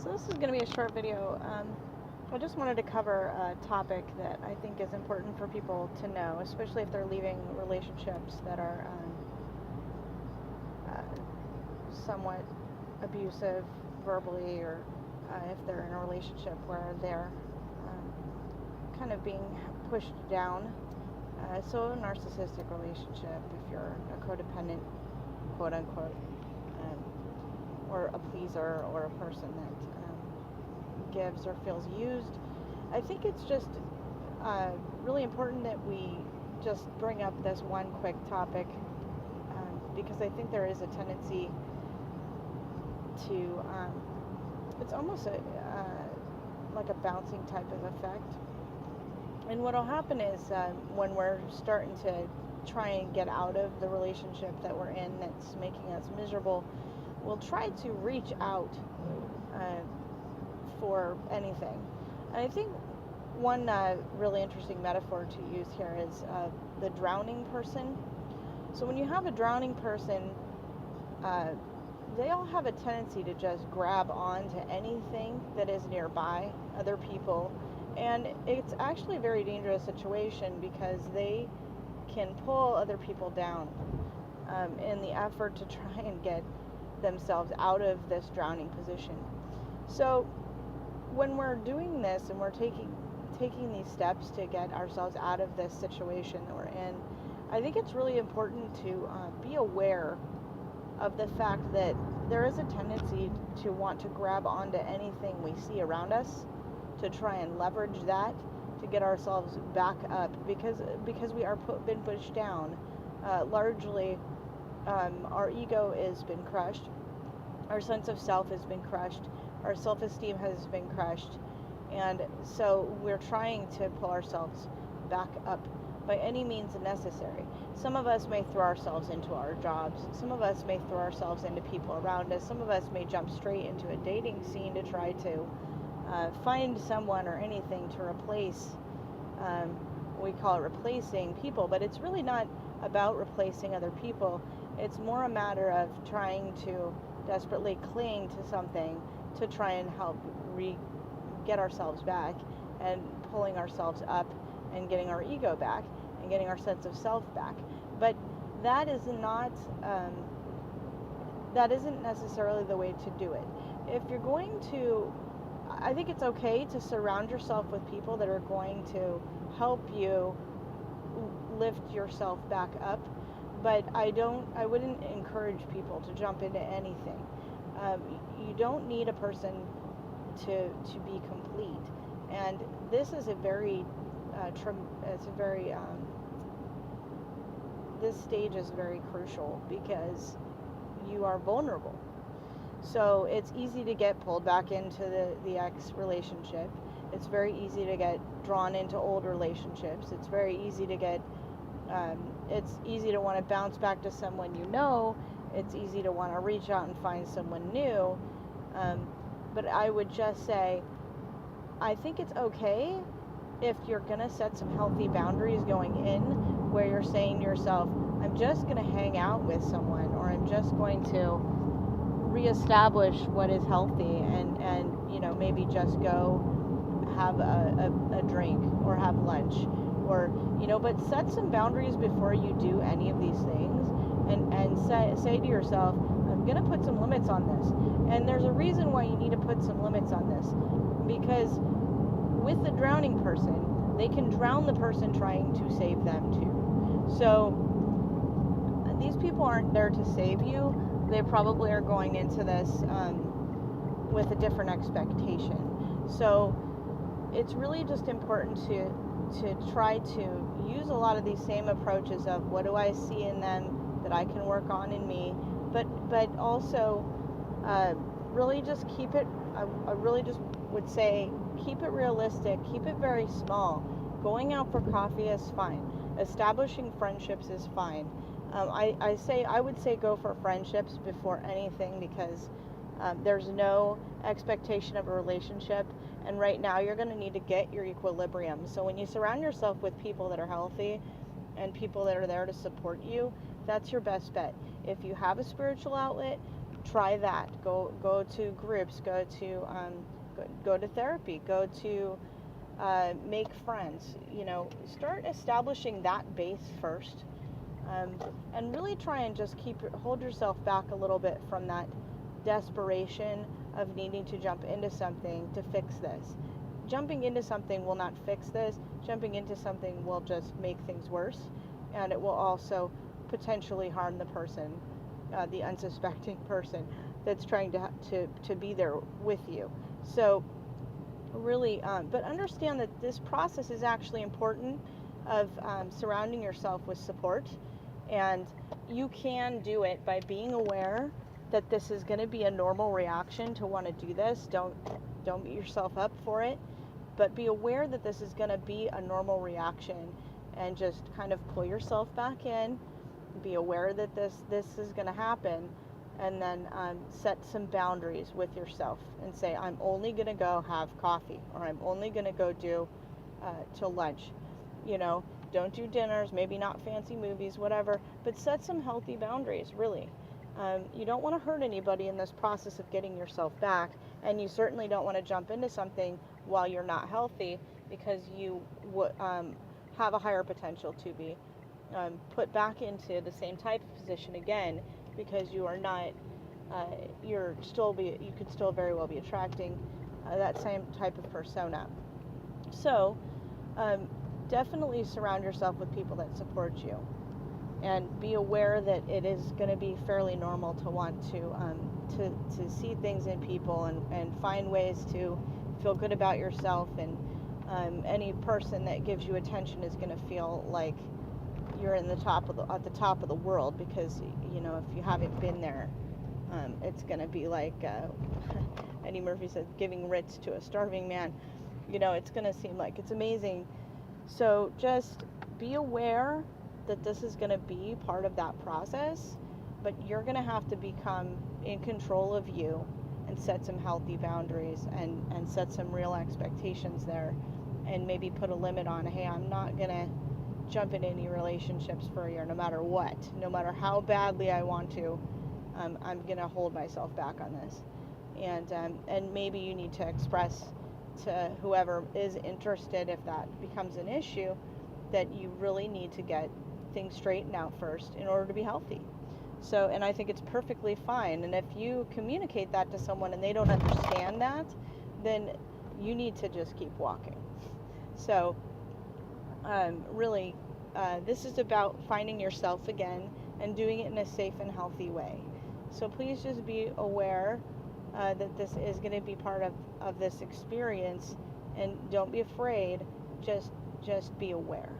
So this is going to be a short video. I just wanted to cover a topic that I think is important for people to know, especially if they're leaving relationships that are somewhat abusive verbally, or if they're in a relationship where they're kind of being pushed down. So a narcissistic relationship, if you're a codependent, quote unquote, or a pleaser, or a person that gives or feels used. I think it's just really important that we just bring up this one quick topic, because I think there is a tendency to, it's almost like a bouncing type of effect. And what will happen is when we're starting to try and get out of the relationship that we're in that's making us miserable, we'll try to reach out for anything. And I think one really interesting metaphor to use here is the drowning person. So when you have a drowning person, they all have a tendency to just grab on to anything that is nearby, other people. And it's actually a very dangerous situation because they can pull other people down in the effort to try and get themselves out of this drowning position. So when we're doing this and we're taking these steps to get ourselves out of this situation that we're in, I think it's really important to be aware of the fact that there is a tendency to want to grab onto anything we see around us, to try and leverage that to get ourselves back up, because we are been pushed down. Largely, our ego has been crushed, our sense of self has been crushed, our self-esteem has been crushed, and so we're trying to pull ourselves back up by any means necessary. Some of us may throw ourselves into our jobs, some of us may throw ourselves into people around us, some of us may jump straight into a dating scene to try to find someone or anything to replace. We call it replacing people, but it's really not about replacing other people. It's more a matter of trying to desperately cling to something to try and help get ourselves back, and pulling ourselves up and getting our ego back and getting our sense of self back. But that is not that isn't necessarily the way to do it. If you're going to, I think it's okay to surround yourself with people that are going to help you lift yourself back up, but I wouldn't encourage people to jump into anything. You don't need a person to be complete, and this is a very this stage is very crucial because you are vulnerable. So it's easy to get pulled back into the ex relationship. It's very easy to get drawn into old relationships. It's very easy to get, it's easy to want to bounce back to someone you know. It's easy to want to reach out and find someone new. But I would just say, I think it's okay if you're going to set some healthy boundaries going in, where you're saying to yourself, I'm just going to hang out with someone, or I'm just going to reestablish what is healthy, and maybe just go have a drink or have lunch, or but set some boundaries before you do any of these things, and say to yourself, I'm going to put some limits on this. And there's a reason why you need to put some limits on this, because with the drowning person, they can drown the person trying to save them too. So these people aren't there to save you. They probably are going into this with a different expectation. So it's really just important to try to use a lot of these same approaches of what do I see in them that I can work on in me, but also really just keep it, I really just would say, keep it realistic, keep it very small. Going out for coffee is fine. Establishing friendships is fine. I would say go for friendships before anything, because there's no expectation of a relationship, and right now you're going to need to get your equilibrium. So when you surround yourself with people that are healthy and people that are there to support you, that's your best bet. If you have a spiritual outlet, try that. Go to groups. Go to therapy. Go to make friends. Start establishing that base first, and really try and just hold yourself back a little bit from that desperation of needing to jump into something to fix this. Jumping into something will not fix this. Jumping into something will just make things worse, and it will also potentially harm the person, the unsuspecting person that's trying to be there with you. So really, but understand that this process is actually important of surrounding yourself with support, and you can do it by being aware that this is going to be a normal reaction to want to do this. Don't beat yourself up for it, but be aware that this is going to be a normal reaction, and just kind of pull yourself back in. Be aware that this is going to happen, and then set some boundaries with yourself and say, I'm only going to go have coffee, or I'm only going to go do to lunch. Don't do dinners, maybe not fancy movies, whatever, but set some healthy boundaries, really. You don't want to hurt anybody in this process of getting yourself back, and you certainly don't want to jump into something while you're not healthy, because you have a higher potential to be put back into the same type of position again, because you are not, you could still very well be attracting that same type of persona. So definitely surround yourself with people that support you, and be aware that it is going to be fairly normal to want to see things in people, and find ways to feel good about yourself, and any person that gives you attention is going to feel like you're at the top of the world, because if you haven't been there, it's going to be like Eddie Murphy said, giving Ritz to a starving man. It's going to seem like it's amazing. So just be aware that this is going to be part of that process, but you're going to have to become in control of you, and set some healthy boundaries, and set some real expectations there, and maybe put a limit on, hey, I'm not going to jump in any relationships for a year, no matter what, no matter how badly I want to. I'm going to hold myself back on this. And maybe you need to express to whoever is interested, if that becomes an issue, that you really need to get things straightened out first in order to be healthy. So, and I think it's perfectly fine. And if you communicate that to someone and they don't understand that, then you need to just keep walking. So really, this is about finding yourself again, and doing it in a safe and healthy way. So please just be aware that this is going to be part of this experience, and don't be afraid. Just be aware.